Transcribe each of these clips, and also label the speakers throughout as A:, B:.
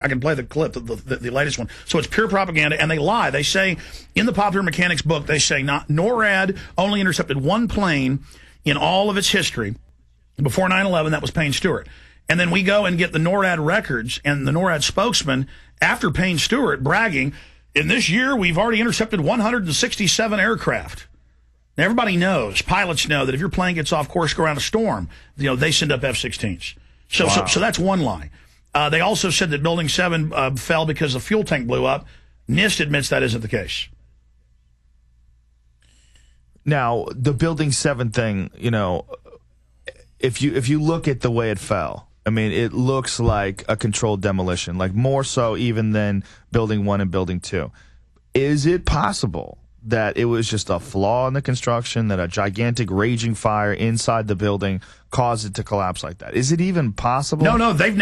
A: I can play the clip, the latest one. So it's pure propaganda, and they lie. They say, in the Popular Mechanics book, they say NORAD only intercepted one plane in all of its history before 9/11. That was Payne Stewart. And then we go and get the NORAD records and the NORAD spokesman after Payne Stewart bragging, in this year, we've already intercepted 167 aircraft. Now, everybody knows, pilots know that if your plane gets off course, go around a storm, they send up F-16s. So that's one lie. They also said that Building 7 fell because the fuel tank blew up. NIST admits that isn't the case.
B: Now, the Building 7 thing, if you look at the way it fell, I mean, it looks like a controlled demolition, like more so even than Building 1 and Building 2. Is it possible that it was just a flaw in the construction, that a gigantic raging fire inside the building caused it to collapse like that? Is it even possible?
A: No, they've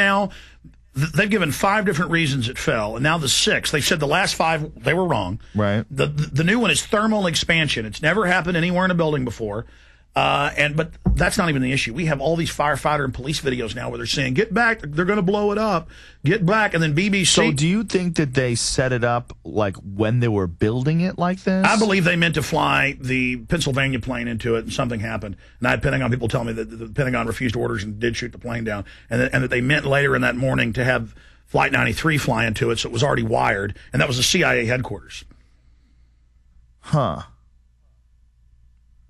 A: given 5 different reasons it fell, and now the 6th. They said the last 5, they were wrong.
B: Right.
A: The new one is thermal expansion. It's never happened anywhere in a building before. But that's not even the issue. We have all these firefighter and police videos now where they're saying, get back, they're going to blow it up, get back, and then BBC.
B: So do you think that they set it up like when they were building it like this?
A: I believe they meant to fly the Pennsylvania plane into it, and something happened. And I had Pentagon people tell me that the Pentagon refused orders and did shoot the plane down, and that they meant later in that morning to have Flight 93 fly into it, so it was already wired, and that was the CIA headquarters.
B: Huh.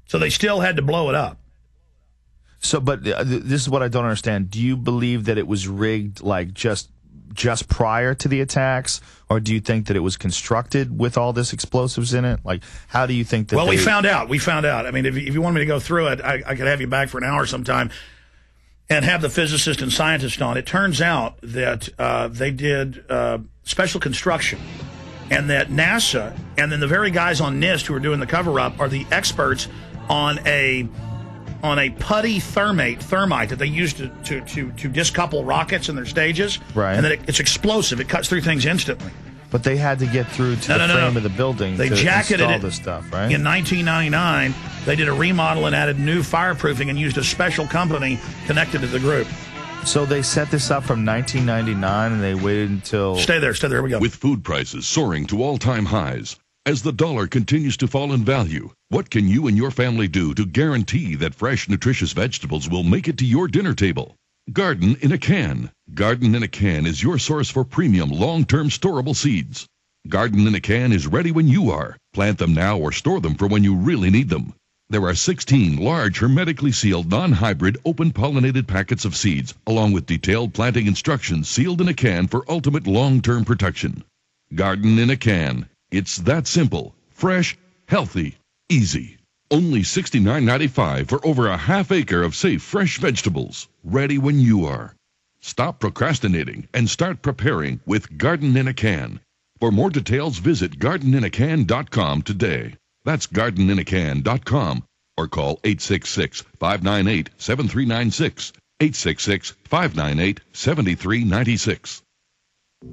A: So they still had to blow it up.
B: So, but this is what I don't understand. Do you believe that it was rigged like just prior to the attacks, or do you think that it was constructed with all this explosives in it? Like, how do you think that?
A: Well, we found out. I mean, if you want me to go through it, I could have you back for an hour sometime and have the physicist and scientist on. It turns out that they did special construction, and that NASA and then the very guys on NIST who are doing the cover-up are the experts on a putty thermite that they use to discouple rockets in their stages.
B: Right.
A: And then it's explosive. It cuts through things instantly.
B: But they had to get through to the frame of the building to install this stuff, right?
A: In 1999, they did a remodel and added new fireproofing and used a special company connected to the group.
B: So they set this up from 1999 and they waited until...
A: Stay there, here we go.
C: With food prices soaring to all-time highs, as the dollar continues to fall in value, what can you and your family do to guarantee that fresh, nutritious vegetables will make it to your dinner table? Garden in a Can. Garden in a Can is your source for premium, long-term storable seeds. Garden in a Can is ready when you are. Plant them now or store them for when you really need them. There are 16 large, hermetically sealed, non-hybrid, open-pollinated packets of seeds, along with detailed planting instructions sealed in a can for ultimate long-term protection. Garden in a Can. It's that simple, fresh, healthy, easy. Only $69.95 for over a half acre of safe, fresh vegetables, ready when you are. Stop procrastinating and start preparing with Garden in a Can. For more details, visit gardeninacan.com today. That's gardeninacan.com or call 866-598-7396, 866-598-7396.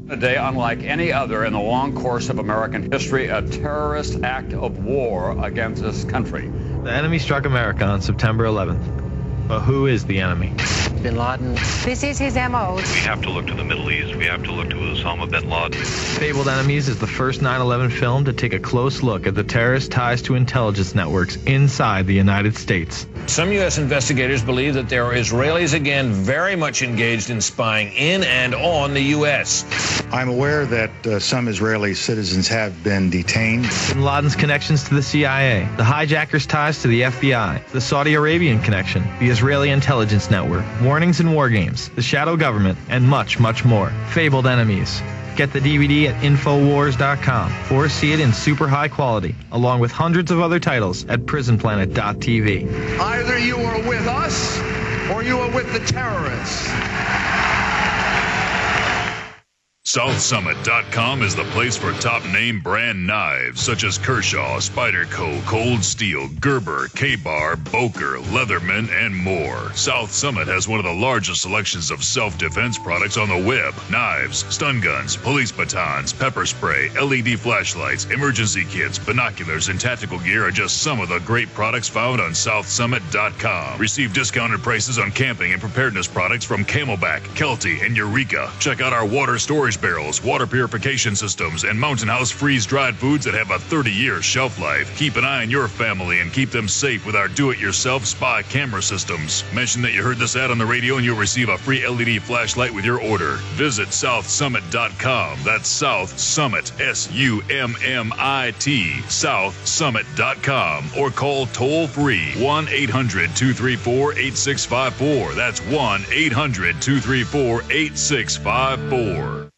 D: A day unlike any other in the long course of American history, a terrorist act of war against this country.
E: The enemy struck America on September 11th. But who is the enemy?
F: Bin Laden. This is his M.O.
G: We have to look to the Middle East. We have to look to Osama bin Laden.
E: Fabled Enemies is the first 9/11 film to take a close look at the terrorist ties to intelligence networks inside the United States.
H: Some U.S. investigators believe that there are Israelis again very much engaged in spying in and on the U.S.
I: I'm aware that some Israeli citizens have been detained.
E: Bin Laden's connections to the CIA, the hijackers' ties to the FBI, the Saudi Arabian connection, the Israeli intelligence network, warnings and war games, the shadow government, and much, much more. Fabled Enemies. Get the DVD at Infowars.com or see it in super high quality, along with hundreds of other titles at PrisonPlanet.tv.
J: Either you are with us or you are with the terrorists.
K: SouthSummit.com is the place for top name brand knives such as Kershaw, Spyderco, Cold Steel, Gerber, K-Bar, Boker, Leatherman, and more. South Summit has one of the largest selections of self-defense products on the web. Knives, stun guns, police batons, pepper spray, LED flashlights, emergency kits, binoculars, and tactical gear are just some of the great products found on SouthSummit.com. Receive discounted prices on camping and preparedness products from Camelback, Kelty, and Eureka. Check out our water storage barrels, water purification systems, and Mountain House freeze-dried foods that have a 30-year shelf life. Keep an eye on your family and keep them safe with our do-it-yourself spy camera systems. Mention that you heard this ad on the radio and you'll receive a free LED flashlight with your order. Visit southsummit.com. That's South Summit, S-U-M-M-I-T, southsummit.com, or call toll-free 1-800-234-8654. That's 1-800-234-8654.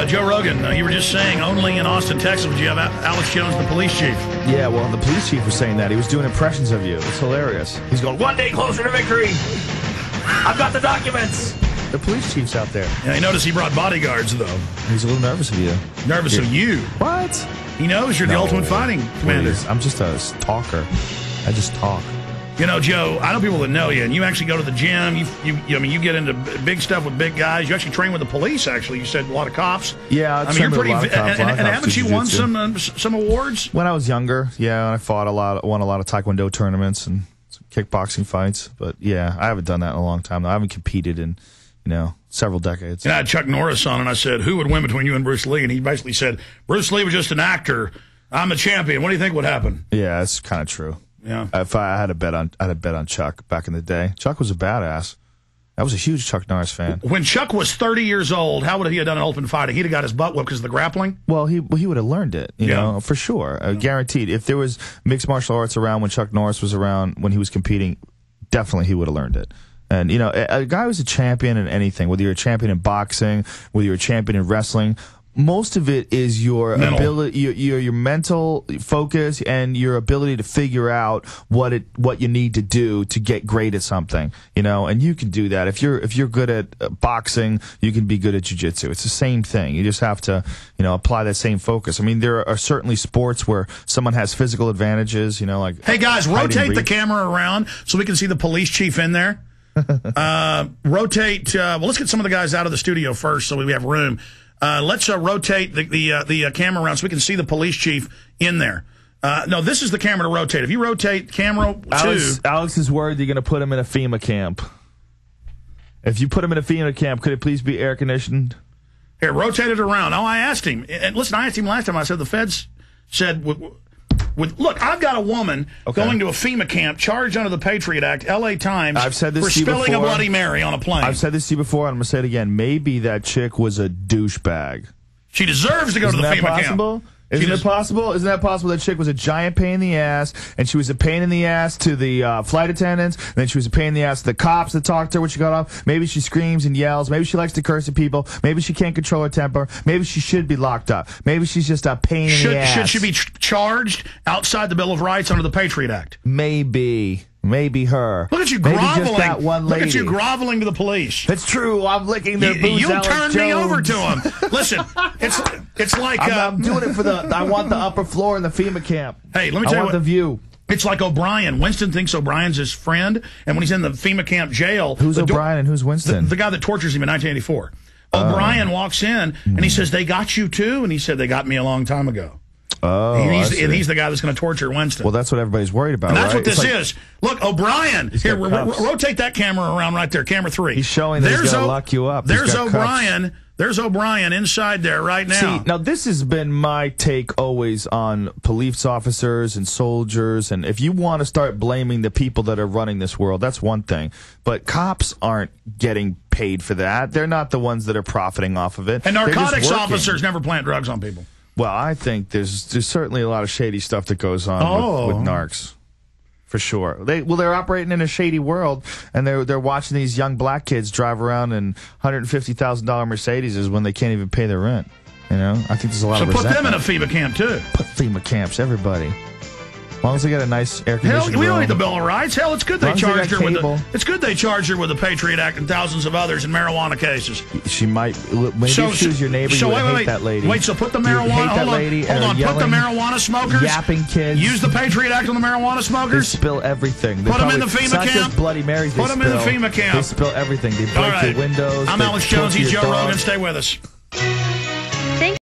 A: Joe Rogan, you were just saying only in Austin, Texas would you have Alex Jones, the police chief.
B: Yeah, well, the police chief was saying that. He was doing impressions of you. It's hilarious. He's going, 1 day closer to victory. I've got the documents. The police chief's out there.
A: Yeah, I noticed he brought bodyguards, though.
B: He's a little nervous of you.
A: Nervous of you?
B: What?
A: He knows you're the ultimate fighting commander.
B: Please. I'm just a talker. I just talk.
A: You know, Joe, I know people that know you, and you actually go to the gym. You get into big stuff with big guys. You actually train with the police, actually. You said a lot of cops.
B: Yeah,
A: I mean, you're pretty.
B: And
A: haven't you won some awards?
B: When I was younger, yeah, I fought won a lot of Taekwondo tournaments and some kickboxing fights. But yeah, I haven't done that in a long time. Though. I haven't competed in, several decades.
A: And I had Chuck Norris on, and I said, "Who would win between you and Bruce Lee?" And he basically said, "Bruce Lee was just an actor. I'm a champion." What do you think would happen?
B: Yeah, that's kind of true.
A: Yeah.
B: If I had a bet on Chuck back in the day. Chuck was a badass. I was a huge Chuck Norris fan.
A: When Chuck was 30 years old, how would he have done an open fighting? He'd have got his butt whipped because of the grappling?
B: Well, he would have learned it, you know, for sure. Guaranteed. If there was mixed martial arts around when Chuck Norris was around, when he was competing, definitely he would have learned it. And, a guy who's a champion in anything, whether you're a champion in boxing, whether you're a champion in wrestling, most of it is your ability, your mental focus, and your ability to figure out what you need to do to get great at something. And you can do that. If you're good at boxing, you can be good at jiu-jitsu. It's the same thing. You just have to, apply that same focus. I mean, there are certainly sports where someone has physical advantages. Like,
A: hey guys, rotate the camera around so we can see the police chief in there. Rotate. Let's get some of the guys out of the studio first so we have room. Let's rotate the camera around so we can see the police chief in there. No, this is the camera to rotate. If you rotate camera
B: Alex is worried you're going to put him in a FEMA camp. If you put him in a FEMA camp, could it please be air conditioned?
A: Here, rotate it around. Oh, I asked him. And listen, I asked him last time. I said the feds said, look, I've got a woman going to a FEMA camp charged under the Patriot Act, L.A. Times,
B: I've said this
A: for spilling a Bloody Mary on a plane.
B: I've said this to you before, and I'm going to say it again. Maybe that chick was a douchebag.
A: She deserves to go to the FEMA camp.
B: Isn't it possible? Isn't that possible? That chick was a giant pain in the ass, and she was a pain in the ass to the flight attendants, and then she was a pain in the ass to the cops that talked to her when she got off. Maybe she screams and yells. Maybe she likes to curse at people. Maybe she can't control her temper. Maybe she should be locked up. Maybe she's just a pain in the ass.
A: Should she be charged outside the Bill of Rights under the Patriot Act?
B: Maybe her.
A: Look at you groveling.
B: Maybe just that one lady.
A: Look at you groveling to the police.
B: It's true. I'm licking their boots.
A: You turned me over to them. Listen, it's like
B: I'm doing it for I want the upper floor in the FEMA camp.
A: Hey, let me tell you
B: what. I want the view.
A: It's like O'Brien. Winston thinks O'Brien's his friend, and when he's in the FEMA camp jail,
B: who's O'Brien and who's Winston?
A: The guy that tortures him in 1984. O'Brien walks in and he says, "They got you too," and he said, "They got me a long time ago."
B: Oh,
A: and he's the guy that's going to torture Winston.
B: Well, that's what everybody's worried about,
A: and that's
B: right?
A: what this is. Look, O'Brien. Here, rotate that camera around right there. Camera 3.
B: He's showing that he's going to lock you up.
A: There's O'Brien. There's O'Brien inside there right now.
B: See, now this has been my take always on police officers and soldiers, and if you want to start blaming the people that are running this world, that's one thing. But cops aren't getting paid for that. They're not the ones that are profiting off of it.
A: And narcotics officers never plant drugs on people.
B: Well, I think there's certainly a lot of shady stuff that goes on with narcs, for sure. They're operating in a shady world, and they're watching these young black kids drive around in $150,000 Mercedeses when they can't even pay their rent. I think there's a lot of resentment.
A: So put them in a FEMA camp too.
B: Put FEMA camps, everybody. long as they get a nice air
A: Hell,
B: conditioning
A: we don't
B: room.
A: need the Bill of Rights. Hell, it's good they
B: As long as
A: charged
B: they
A: her
B: got
A: with
B: cable.
A: it's good they charged her with the Patriot Act and thousands of others in marijuana cases.
B: She might. Maybe if she was your neighbor, you would hate that lady.
A: Wait, so put the
B: You would
A: marijuana.
B: hate that lady
A: Hold on. Put the
B: yelling,
A: marijuana smokers.
B: yapping kids.
A: Use the Patriot Act on the marijuana
B: They
A: smokers.
B: spill everything. They
A: Put 'em in
B: probably-
A: the FEMA
B: it's not
A: camp.
B: just Bloody Marys.
A: Put 'em in the FEMA camp.
B: They spill everything. They break
A: All right.
B: your windows.
A: I'm
B: they
A: Alex Jones.
B: torture
A: He's
B: your
A: Joe
B: dog.
A: Rogan. Stay with us.